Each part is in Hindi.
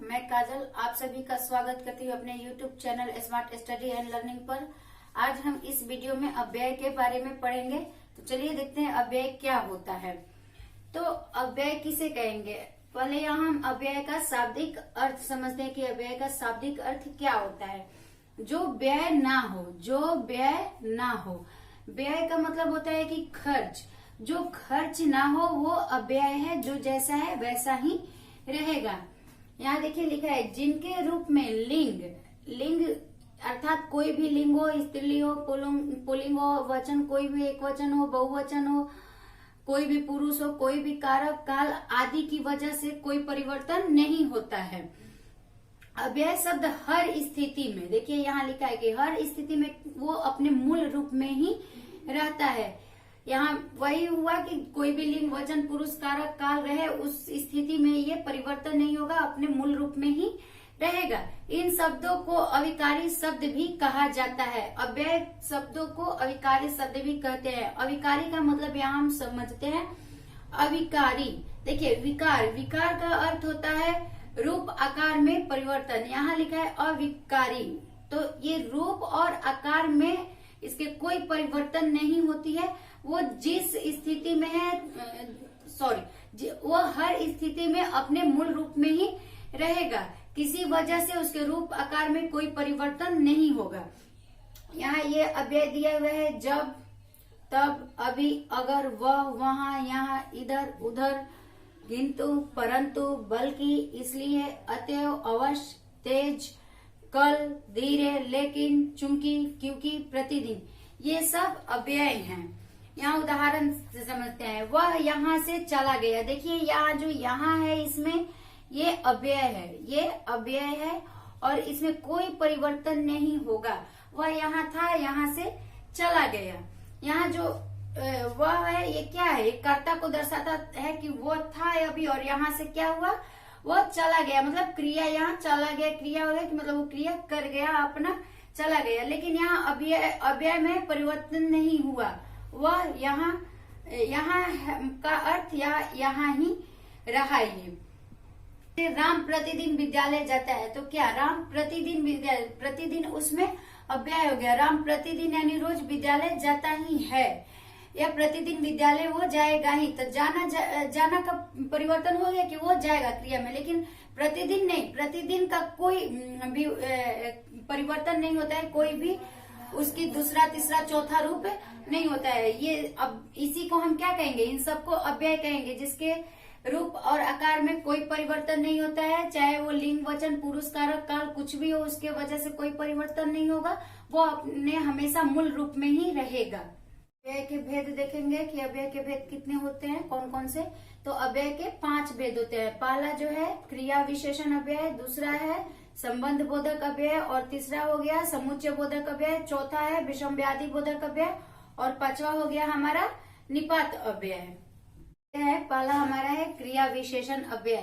मैं काजल आप सभी का स्वागत करती हूँ अपने YouTube channel smart study and learning पर। आज हम इस वीडियो में अव्यय के बारे में पढ़ेंगे। तो चलिए देखते हैं अव्यय क्या होता है। तो अव्यय किसे कहेंगे, पहले यहाँ हम अव्यय का शाब्दिक अर्थ समझते हैं कि अव्यय का शाब्दिक अर्थ क्या होता है। जो व्यय ना हो, जो व्यय ना हो, व्यय का मतलब होता है कि खर्च, जो खर्च ना हो वो अव्यय है, जो जैसा है वैसा ही रहेगा। यहाँ देखिए लिखा है जिनके रूप में लिंग, लिंग अर्थात कोई भी लिंग हो, स्त्रीलिंग हो, पुल्लिंग हो, वचन कोई भी एक वचन हो, बहुवचन हो, कोई भी पुरुष हो, कोई भी कारक काल आदि की वजह से कोई परिवर्तन नहीं होता है। अव्यय शब्द हर स्थिति में, देखिए यहाँ लिखा है कि हर स्थिति में वो अपने मूल रूप में ही रहता है। यहाँ वही हुआ कि कोई भी लिंग वचन पुरुष कारक काल रहे, उस स्थिति में ये परिवर्तन नहीं होगा, अपने मूल रूप में ही रहेगा। इन शब्दों को अविकारी शब्द भी कहा जाता है। अव्यय शब्दों को अविकारी शब्द भी कहते हैं। अविकारी का मतलब यहाँ हम समझते हैं अविकारी। देखिए विकार, विकार का अर्थ होता है रूप आकार में परिवर्तन। यहाँ लिखा है अविकारी, तो ये रूप और आकार में इसके कोई परिवर्तन नहीं होती है। वो जिस स्थिति में है, वो हर स्थिति में अपने मूल रूप में ही रहेगा, किसी वजह से उसके रूप आकार में कोई परिवर्तन नहीं होगा। यहाँ ये अव्यय दिया हुआ है जब, तब, अभी, अगर, वह, वहां, यहाँ, इधर, उधर, किंतु, परंतु, बल्कि, इसलिए, अतएव, अवश्य, तेज, कल, धीरे, लेकिन, चूंकि, क्योंकि, प्रतिदिन, ये सब अव्यय हैं। यहाँ उदाहरण से समझते हैं। वह यहाँ से चला गया, देखिए यहाँ जो यहाँ है इसमें ये अव्यय है, ये अव्यय है और इसमें कोई परिवर्तन नहीं होगा। वह यहाँ था, यहाँ से चला गया। यहाँ जो वह है ये क्या है, ये कर्ता को दर्शाता है कि वो था अभी और यहाँ से क्या हुआ, वो चला गया, मतलब क्रिया, यहाँ चला गया क्रिया हो गया कि मतलब वो क्रिया कर गया, अपना चला गया। लेकिन यहाँ अव्यय में परिवर्तन नहीं हुआ, वह यहाँ का अर्थ यहाँ ही रहा। ये राम प्रतिदिन विद्यालय जाता है, तो क्या राम प्रतिदिन विद्यालय, प्रतिदिन उसमें अव्यय हो गया। राम प्रतिदिन यानी रोज विद्यालय जाता ही है, या प्रतिदिन विद्यालय वो जाएगा ही, तो जाना का परिवर्तन हो गया कि वो जाएगा क्रिया में, लेकिन प्रतिदिन नहीं, प्रतिदिन का कोई भी परिवर्तन नहीं होता है, कोई भी उसकी दूसरा तीसरा चौथा रूप नहीं होता है। ये अब इसी को हम क्या कहेंगे, इन सबको अव्यय कहेंगे, जिसके रूप और आकार में कोई परिवर्तन नहीं होता है, चाहे वो लिंग वचन पुरुष कारक काल कुछ भी हो, उसके वजह से कोई परिवर्तन नहीं होगा, वो अपने हमेशा मूल रूप में ही रहेगा। अव्यय के भेद देखेंगे कि अव्यय के भेद कितने होते हैं, कौन कौन से। तो अव्यय के 5 भेद होते हैं। पहला जो है क्रिया विशेषण अव्यय, दूसरा है संबंध बोधक अव्यय, और तीसरा हो गया समुच्चय बोधक अव्यय, चौथा है विषम व्याधि बोधक अव्यय, और पांचवा हो गया हमारा निपात अव्यय है। पहला हमारा है क्रिया विशेषण अव्यय।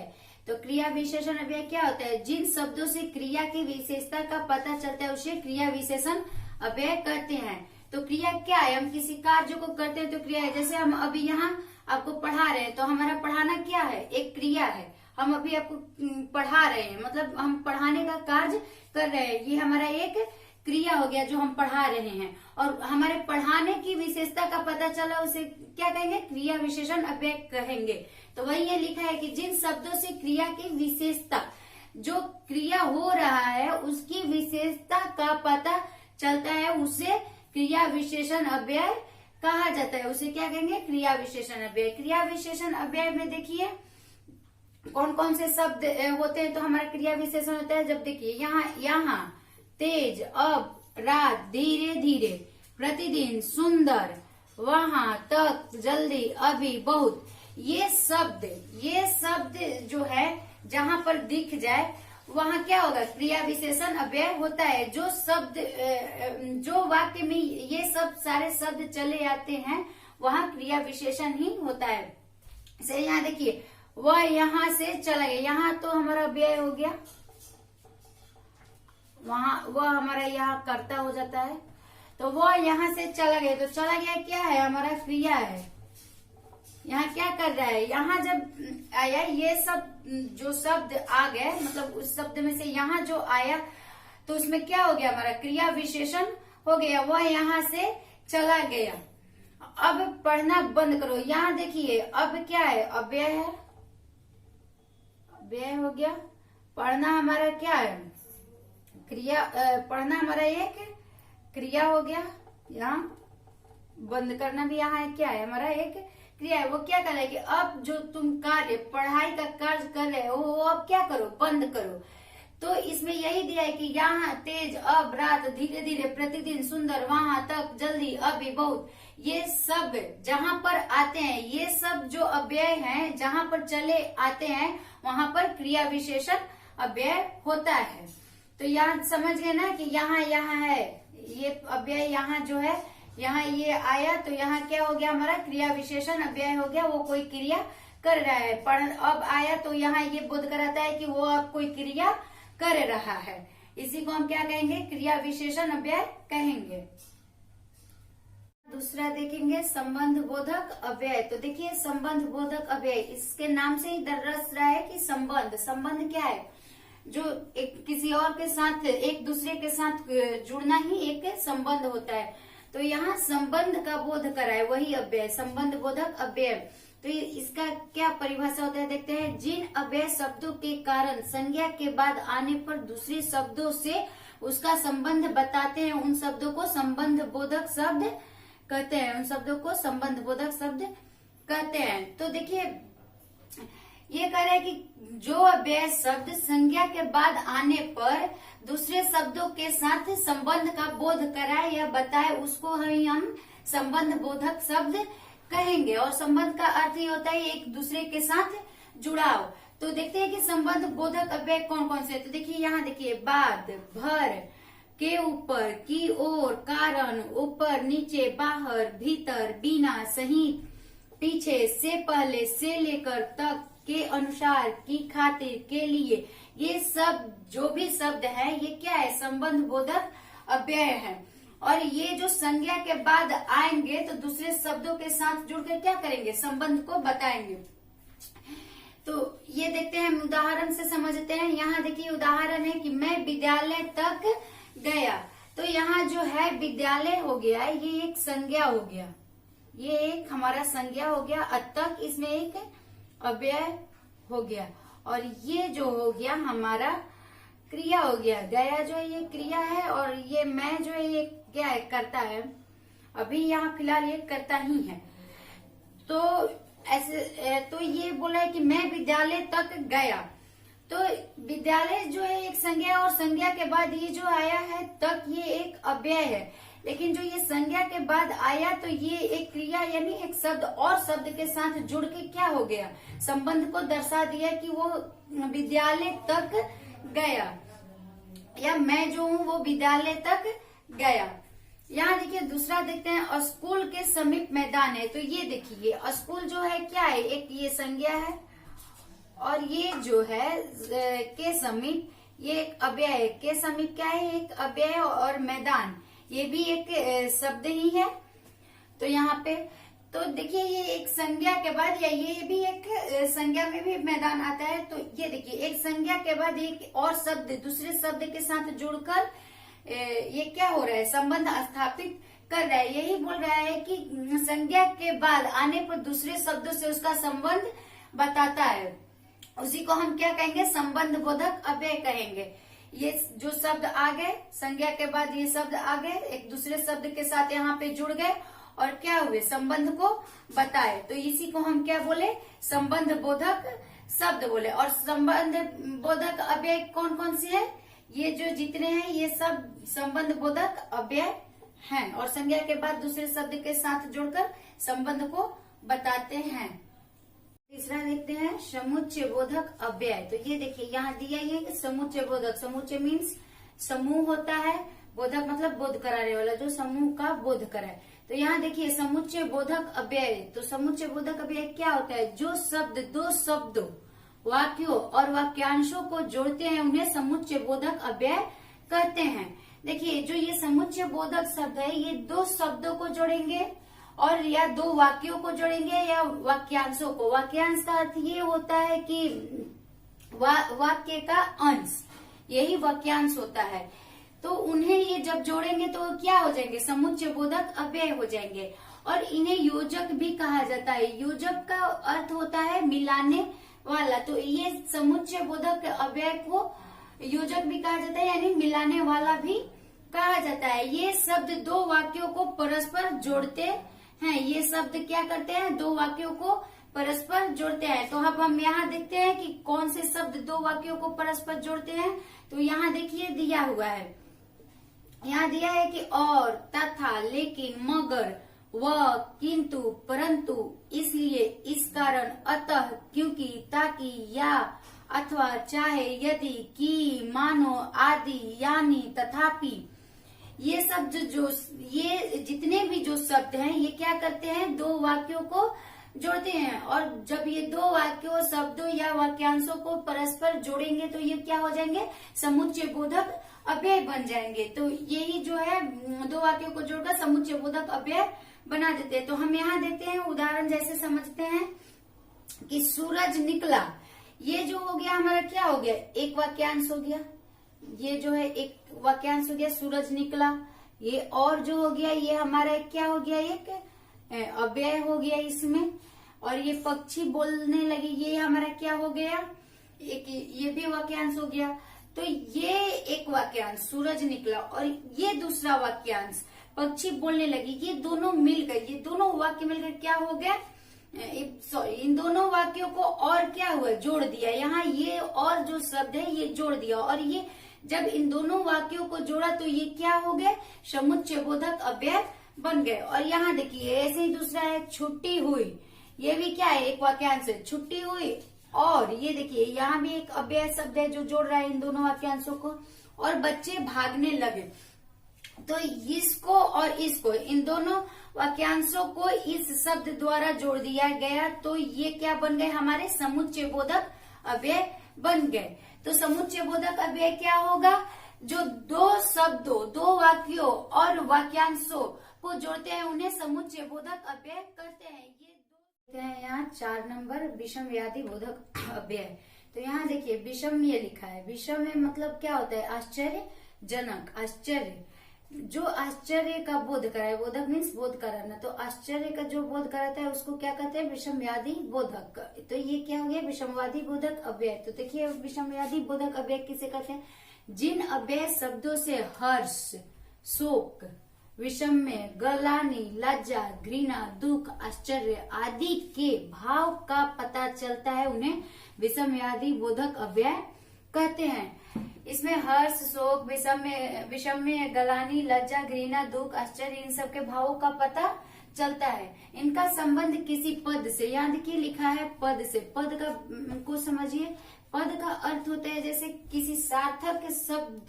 तो क्रिया विशेषण अव्यय क्या होता है, जिन शब्दों से क्रिया की विशेषता का पता चलता है उसे क्रिया विशेषण अव्यय कहते हैं। तो क्रिया क्या है, हम किसी कार्य को करते हैं तो क्रिया है। जैसे हम अभी यहाँ आपको पढ़ा रहे हैं, तो हमारा पढ़ाना क्या है, एक क्रिया है। हम अभी आपको पढ़ा रहे हैं, मतलब हम पढ़ाने का कार्य कर रहे हैं, ये हमारा एक क्रिया हो गया जो हम पढ़ा रहे हैं। और हमारे पढ़ाने की विशेषता का पता चला उसे क्या कहेंगे, क्रिया विशेषण अव्यय कहेंगे। तो वही ये लिखा है कि जिन शब्दों से क्रिया की विशेषता, जो क्रिया हो रहा है उसकी विशेषता का पता चलता है, उसे क्रिया विशेषण अव्यय कहा जाता है। उसे क्या कहेंगे, क्रिया विशेषण अव्यय। क्रिया विशेषण अव्यय में देखिए कौन कौन से शब्द होते हैं। तो हमारा क्रिया विशेषण होता है जब देखिए यहाँ तेज, अब, रात, धीरे धीरे, प्रतिदिन, सुंदर, वहां, तक, जल्दी, अभी, बहुत, ये शब्द जो है जहां पर दिख जाए वहां क्या होगा, क्रिया विशेषण अव्यय होता है। जो शब्द, जो वाक्य में ये सब सारे शब्द चले आते हैं वहां क्रिया विशेषण ही होता है। जैसे यहाँ देखिए वह यहाँ से चला गया, यहाँ तो हमारा अव्यय हो गया, वहां वह हमारा यहाँ कर्ता हो जाता है। तो वह यहाँ से चला गया, तो चला गया क्या है, हमारा क्रिया है। यहाँ क्या कर रहा है, यहाँ जब आया ये सब जो शब्द आ गए, मतलब उस शब्द में से यहाँ जो आया तो उसमें क्या हो गया, हमारा क्रिया विशेषण हो गया, वह यहाँ से चला गया। अब पढ़ना बंद करो। यहाँ देखिए अब क्या है, अव्यय है, अव्यय हो गया। पढ़ना हमारा क्या है, क्रिया, पढ़ना हमारा एक क्रिया हो गया। यहाँ बंद करना भी यहाँ है, क्या है हमारा एक क्रिया है। वो क्या कर रहा है कि अब जो तुम कार्य, पढ़ाई का कार्य कर रहे हो, वो अब क्या करो, बंद करो। तो इसमें यही दिया है कि यहाँ तेज, अब, रात, धीरे धीरे, प्रतिदिन, सुंदर, वहां तक, जल्दी, अभी, बहुत, ये सब जहां पर आते हैं, ये सब जो अव्यय हैं जहां पर चले आते हैं वहां पर क्रिया विशेषण अव्यय होता है। तो यहाँ समझ गए ना कि यहाँ है ये अव्यय, यहाँ जो है, यहाँ ये आया तो यहाँ क्या हो गया, हमारा क्रिया विशेषण अव्यय हो गया, वो कोई क्रिया कर रहा है। अब आया तो यहाँ ये बोध कराता है कि वो अब कोई क्रिया कर रहा है। इसी को हम क्या कहेंगे, क्रिया विशेषण अव्यय कहेंगे। दूसरा देखेंगे संबंध बोधक अव्यय। तो देखिए संबंध बोधक अव्यय, इसके नाम से ही दर्ज रहा है कि संबंध, संबंध क्या है, जो एक किसी और के साथ, एक दूसरे के साथ जुड़ना ही एक संबंध होता है। तो यहाँ संबंध का बोध करा है, वही अव्यय, संबंध बोधक अव्यय। तो इसका क्या परिभाषा होता है, देखते हैं। जिन अव्यय शब्दों के कारण संज्ञा के बाद आने पर दूसरे शब्दों से उसका संबंध बताते हैं, उन शब्दों को संबंध बोधक शब्द कहते हैं, उन शब्दों को संबंध बोधक शब्द कहते हैं। तो देखिए ये कह रहे हैं कि जो अव्यय शब्द संज्ञा के बाद आने पर दूसरे शब्दों के साथ संबंध का बोध कराए या बताए, उसको हम संबंध बोधक शब्द कहेंगे। और संबंध का अर्थ ही होता है एक दूसरे के साथ जुड़ाव। तो देखते हैं कि संबंध बोधक अव्यय कौन कौन से। तो देखिए यहाँ देखिए, बाद, भर, के ऊपर, की ओर, कारण, ऊपर, नीचे, बाहर, भीतर, बिना, सहित, पीछे, से पहले, से लेकर, तक, के अनुसार, की खातिर, के लिए, ये सब जो भी शब्द है ये क्या है, संबंध बोधक अव्यय है। और ये जो संज्ञा के बाद आएंगे तो दूसरे शब्दों के साथ जुड़कर क्या करेंगे, संबंध को बताएंगे। तो ये देखते हैं, उदाहरण से समझते हैं। यहाँ देखिए उदाहरण है कि मैं विद्यालय तक गया। तो यहाँ जो है विद्यालय हो गया, ये एक संज्ञा हो गया, ये एक हमारा संज्ञा हो गया। तक इसमें एक अव्यय हो गया, और ये जो हो गया हमारा क्रिया हो गया। गया जो है ये क्रिया है, और ये मैं जो है ये क्या है, करता है। अभी यहाँ फिलहाल ये करता ही है। तो ऐसे तो ये बोला है कि मैं विद्यालय तक गया। तो विद्यालय जो है एक संज्ञा, और संज्ञा के बाद ये जो आया है तक, ये एक अव्यय है। लेकिन जो ये संज्ञा के बाद आया तो ये एक क्रिया, यानी एक शब्द और शब्द के साथ जुड़ के क्या हो गया, संबंध को दर्शा दिया कि वो विद्यालय तक गया, या मैं जो हूँ वो विद्यालय तक गया। यहाँ देखिए दूसरा देखते हैं, स्कूल के समीप मैदान है। तो ये देखिए स्कूल जो है क्या है, एक ये संज्ञा है, और ये जो है के समीप, ये एक अव्यय है। के समीप क्या है, एक अव्यय, और मैदान ये भी एक शब्द ही है। तो यहाँ पे तो देखिए ये एक संज्ञा के बाद, या ये भी एक संज्ञा में भी मैदान आता है। तो ये देखिए एक संज्ञा के बाद एक और शब्द दूसरे शब्द के साथ जुड़कर ये क्या हो रहा है, संबंध स्थापित कर रहा है। यही बोल रहा है कि संज्ञा के बाद आने पर दूसरे शब्दों से उसका संबंध बताता है, उसी को हम क्या कहेंगे, संबंध बोधक अव्यय कहेंगे। ये जो शब्द आ गए संज्ञा के बाद, ये शब्द आ गए एक दूसरे शब्द के साथ यहाँ पे जुड़ गए और क्या हुए, संबंध को बताए। तो इसी को हम क्या बोले, संबंध बोधक शब्द बोले। और संबंध बोधक अव्यय कौन कौन से है, ये जो जितने हैं ये सब संबंध बोधक अव्यय हैं, और संज्ञा के बाद दूसरे शब्द के साथ जुड़कर संबंध को बताते हैं। तीसरा देखते हैं समुच्चय बोधक अव्यय। तो ये देखिए यहाँ दिया है समुच्चय बोधक, समुच्चय मीन्स समूह होता है, बोधक मतलब बोध कराने वाला, जो समूह का बोध कराए। तो यहाँ देखिए समुच्चय बोधक अव्यय। तो समुच्चय बोधक अव्यय क्या होता है, जो शब्द दो शब्दों, वाक्यों और वाक्यांशों को जोड़ते हैं उन्हें समुच्चय बोधक अव्यय कहते हैं। देखिए जो ये समुच्चय बोधक शब्द है, ये दो शब्दों को जोड़ेंगे और या दो वाक्यों को जोड़ेंगे या वाक्यांशों को। वाक्यांश का अर्थ ये होता है कि वाक्य का अंश, यही वाक्यांश होता है। तो उन्हें ये जब जोड़ेंगे तो क्या हो जाएंगे, समुच्चय बोधक अव्यय हो जाएंगे। और इन्हें योजक भी कहा जाता है। योजक का अर्थ होता है मिलाने वाला, तो ये समुच्चय बोधक अव्यय को योजक भी कहा जाता है, यानी मिलाने वाला भी कहा जाता है। ये शब्द दो वाक्यों को परस्पर जोड़ते हैं। ये शब्द क्या करते हैं, दो वाक्यों को परस्पर जोड़ते हैं। तो अब हम यहाँ देखते हैं कि कौन से शब्द दो वाक्यों को परस्पर जोड़ते हैं। तो यहाँ देखिए दिया हुआ है, यहाँ दिया है कि और, तथा, लेकिन, मगर, वह, किंतु, परंतु, इसलिए, इस कारण, अतः, क्योंकि, ताकि, या, अथवा, चाहे, यदि, कि, मानो, आदि, यानी, तथापि। ये शब्द ये जितने भी जो शब्द हैं ये क्या करते हैं, दो वाक्यों को जोड़ते हैं। और जब ये दो वाक्यों, शब्दों या वाक्यांशों को परस्पर जोड़ेंगे तो ये क्या हो जाएंगे, समुच्चय बोधक अव्यय बन जाएंगे। तो यही जो है दो वाक्यों को जोड़कर समुच्चय बोधक अव्यय बना देते हैं। तो हम यहाँ देखते हैं उदाहरण, जैसे समझते हैं कि सूरज निकला। ये जो हो गया हमारा क्या हो गया, एक वाक्यांश हो गया। ये जो है एक वाक्यांश हो गया, सूरज निकला। ये और जो हो गया ये हमारा क्या हो गया, एक अव्यय हो गया इसमें। और ये पक्षी बोलने लगे, ये हमारा क्या हो गया, एक ये भी वाक्यांश हो गया। तो ये एक वाक्यांश सूरज निकला और ये दूसरा वाक्यांश पक्षी बोलने लगी, ये दोनों मिलकर, ये दोनों वाक्य मिलकर क्या हो गया, इन दोनों वाक्यों को और क्या हुआ, जोड़ दिया। यहाँ ये और जो शब्द है ये जोड़ दिया, और ये जब इन दोनों वाक्यों को जोड़ा तो ये क्या हो गए, समुच्चय बोधक अव्यय बन गए। और यहाँ देखिए ऐसे ही दूसरा है, छुट्टी हुई। ये भी क्या है, एक वाक्यांश है, छुट्टी हुई। और ये देखिए यहाँ भी एक अव्यय शब्द है जो जोड़ रहा है इन दोनों वाक्यांशों को। और बच्चे भागने लगे, तो इसको और इसको, इन दोनों वाक्यांशों को इस शब्द द्वारा जोड़ दिया गया, तो ये क्या बन गए, हमारे समुच्चय बोधक अव्यय बन गए। तो समुच्चय बोधक अव्यय क्या होगा, जो दो शब्दों, दो वाक्यों और वाक्यांशों को जोड़ते हैं उन्हें समुच्चय बोधक अव्यय करते हैं। ये हैं यहाँ 4 नंबर विषम व्याधि बोधक अव्यय। तो यहाँ देखिए विषम ये लिखा है, विषम में मतलब क्या होता है, आश्चर्यजनक, आश्चर्य, जो आश्चर्य का बोध कराए, बोधक मीन्स बोध कराना, तो आश्चर्य का जो बोध कराता है उसको क्या कहते हैं, विषमव्याधि बोधक। तो ये क्या हो गया, विषमवादी बोधक अव्यय। तो देखिए विषमव्याधि बोधक अव्यय किसे कहते हैं, जिन अव्यय शब्दों से हर्ष, शोक, विषम में गलानी, लज्जा, घृणा, दुख, आश्चर्य आदि के भाव का पता चलता है उन्हें विषमव्याधि बोधक अव्यय कहते हैं। इसमें हर्ष, शोक, विषम में गलानी, लज्जा, घृणा, दुख, आश्चर्य, इन सब के भावों का पता चलता है। इनका संबंध किसी पद से, यहाँ देखिए लिखा है पद से, पद का को समझिए। पद का अर्थ होता है जैसे किसी सार्थक शब्द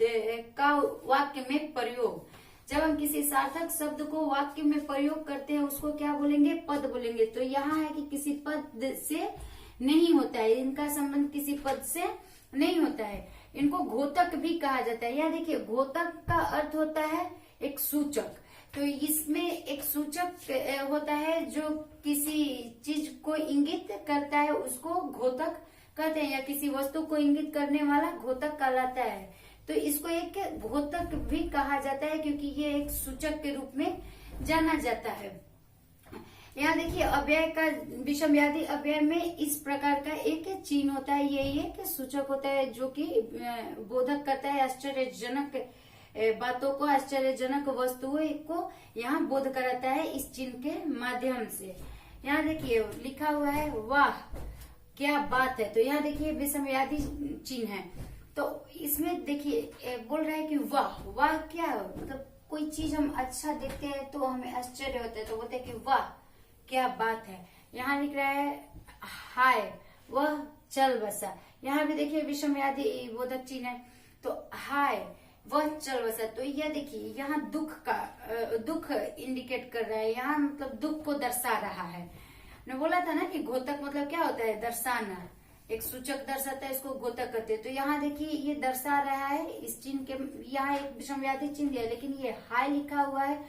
का वाक्य में प्रयोग। जब हम किसी सार्थक शब्द को वाक्य में प्रयोग करते हैं उसको क्या बोलेंगे, पद बोलेंगे। तो यहाँ है कि किसी पद से नहीं होता है, इनका संबंध किसी पद से नहीं होता है। इनको घोतक भी कहा जाता है। यहाँ देखिए घोतक का अर्थ होता है एक सूचक। तो इसमें एक सूचक होता है जो किसी चीज को इंगित करता है, उसको घोतक कहते हैं, या किसी वस्तु को इंगित करने वाला घोतक कहलाता है। तो इसको एक घोतक भी कहा जाता है क्योंकि ये एक सूचक के रूप में जाना जाता है। यहाँ देखिए अव्यय का, विषमव्याधि अव्यय में इस प्रकार का एक चिन्ह होता है, ये एक सूचक होता है जो कि बोधक करता है आश्चर्यजनक बातों को, आश्चर्यजनक वस्तुओं को यहाँ बोध कराता है इस चिन्ह के माध्यम से। यहाँ देखिए लिखा हुआ है वाह क्या बात है, तो यहाँ देखिए विषमव्याधि चिन्ह है। तो इसमें देखिए बोल रहा है कि वाह, वाह क्या मतलब कोई चीज हम अच्छा देखते हैं तो हमें आश्चर्य होता है, तो बोलते हैं कि वाह क्या बात है। यहाँ लिख रहा है हाय वह चल बसा, यहाँ भी देखिए विषमव्याधि बोधक चिन्ह है, तो हाय वह चल बसा। तो यह देखिए यहाँ दुख इंडिकेट कर रहा है, यहाँ मतलब दुख को दर्शा रहा है। ने बोला था ना कि घोतक मतलब क्या होता है, दर्शाना, एक सूचक दर्शाता है, इसको घोतक कहते हैं। तो यहाँ देखिए ये दर्शा रहा है इस चिन्ह के, यहाँ एक विषमव्याधि चिन्ह दिया, लेकिन ये हाय लिखा हुआ है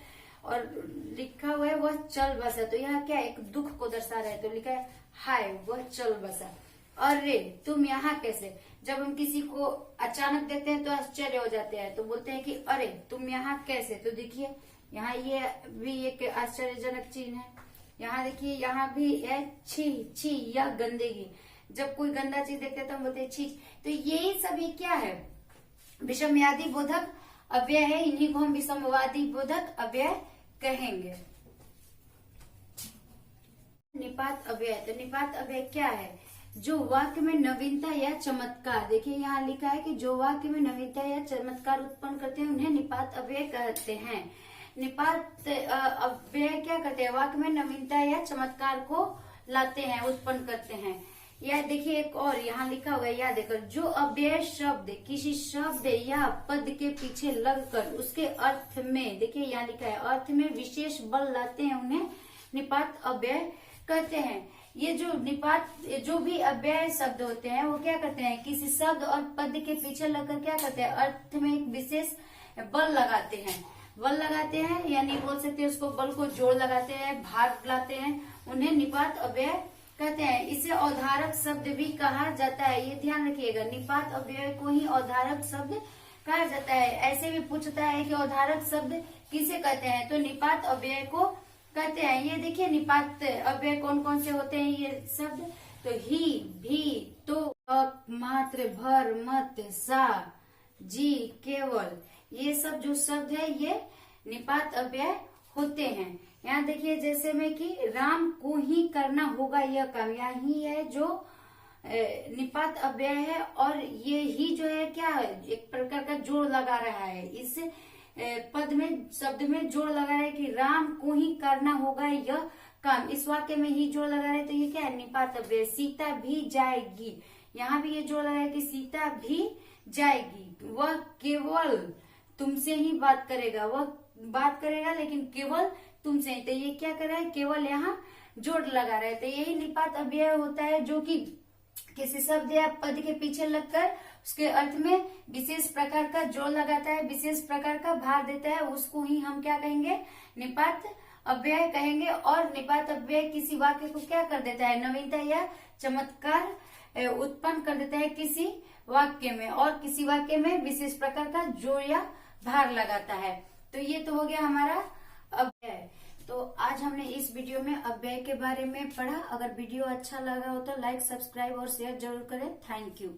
और लिखा हुआ है वह चल बसा, तो यहाँ क्या एक दुख को दर्शा रहा है, तो लिखा है हाय वह चल बसा। अरे तुम यहाँ कैसे, जब हम किसी को अचानक देखते हैं तो आश्चर्य हो जाते हैं, तो बोलते हैं कि अरे तुम यहाँ कैसे। तो देखिए यहाँ ये भी एक आश्चर्यजनक चीज है। यहाँ देखिए यहाँ भी है छी छी, यह गंदगी। जब कोई गंदा चीज देखते हैं तो हम बोलते हैं छी। तो यही सभी क्या है, विषमवादी बोधक अव्यय है, इन्हीं को हम विषमवादी बोधक अव्यय कहेंगे। निपात अव्यय, तो निपात अव्यय क्या है, जो वाक्य में नवीनता या चमत्कार, देखिए यहाँ लिखा है कि जो वाक्य में नवीनता या चमत्कार उत्पन्न करते हैं उन्हें निपात अव्यय कहते हैं। निपात अव्यय क्या करते हैं, वाक्य में नवीनता या चमत्कार को लाते हैं, उत्पन्न करते हैं। यह देखिए एक और यहाँ लिखा हुआ है, याद देकर, जो अव्यय शब्द किसी शब्द या पद के पीछे लगकर उसके अर्थ में, देखिए यहाँ लिखा है, अर्थ में विशेष बल लाते हैं उन्हें निपात अव्यय कहते हैं। ये जो निपात, जो भी अव्यय शब्द होते हैं वो क्या करते हैं, किसी शब्द और पद के पीछे लगकर क्या करते हैं, अर्थ में एक विशेष बल लगाते हैं। बल लगाते हैं यानी बोल सकते हैं उसको, बल को जोड़ लगाते हैं, भार लाते हैं, उन्हें निपात अव्यय कहते हैं। इसे औधारक शब्द भी कहा जाता है, ये ध्यान रखिएगा, निपात अव्यय को ही औधारक शब्द कहा जाता है। ऐसे भी पूछता है कि औधारक शब्द किसे कहते हैं, तो निपात अव्यय को कहते हैं। ये देखिए निपात अव्यय कौन कौन से होते हैं ये शब्द, तो ही, भी, तो, मात्र, भर, मत, सा, जी, केवल, ये सब जो शब्द है ये निपात अव्यय होते हैं। यहाँ देखिए जैसे में कि राम को ही करना होगा यह काम, यहाँ ही है जो निपात अव्यय है, और ये ही जो है क्या है, एक प्रकार का जोड़ लगा रहा है, इस पद में, शब्द में जोड़ लगा रहा है कि राम को ही करना होगा यह काम, इस वाक्य में ही जोड़ लगा रहे हैं, तो ये क्या है, निपात अव्यय। सीता भी जाएगी, यहाँ भी ये जोड़ लगा है कि सीता भी जाएगी। वह केवल तुमसे ही बात करेगा, वह बात करेगा लेकिन केवल तुमसे, तो ये क्या कर रहा है, केवल यहाँ जोड़ लगा रहे, तो यही निपात अव्यय होता है, जो कि किसी शब्द या पद के पीछे लगकर उसके अर्थ में विशेष प्रकार का जोड़ लगाता है, विशेष प्रकार का भार देता है, उसको ही हम क्या कहेंगे, निपात अव्यय कहेंगे। और निपात अव्यय किसी वाक्य को क्या कर देता है, नवीनता या चमत्कार उत्पन्न कर देता है किसी वाक्य में, और किसी वाक्य में विशेष प्रकार का जोड़ या भार लगाता है। तो ये तो हो गया हमारा अव्यय। तो आज हमने इस वीडियो में अव्यय के बारे में पढ़ा। अगर वीडियो अच्छा लगा हो तो लाइक, सब्सक्राइब और शेयर जरूर करें। Thank you.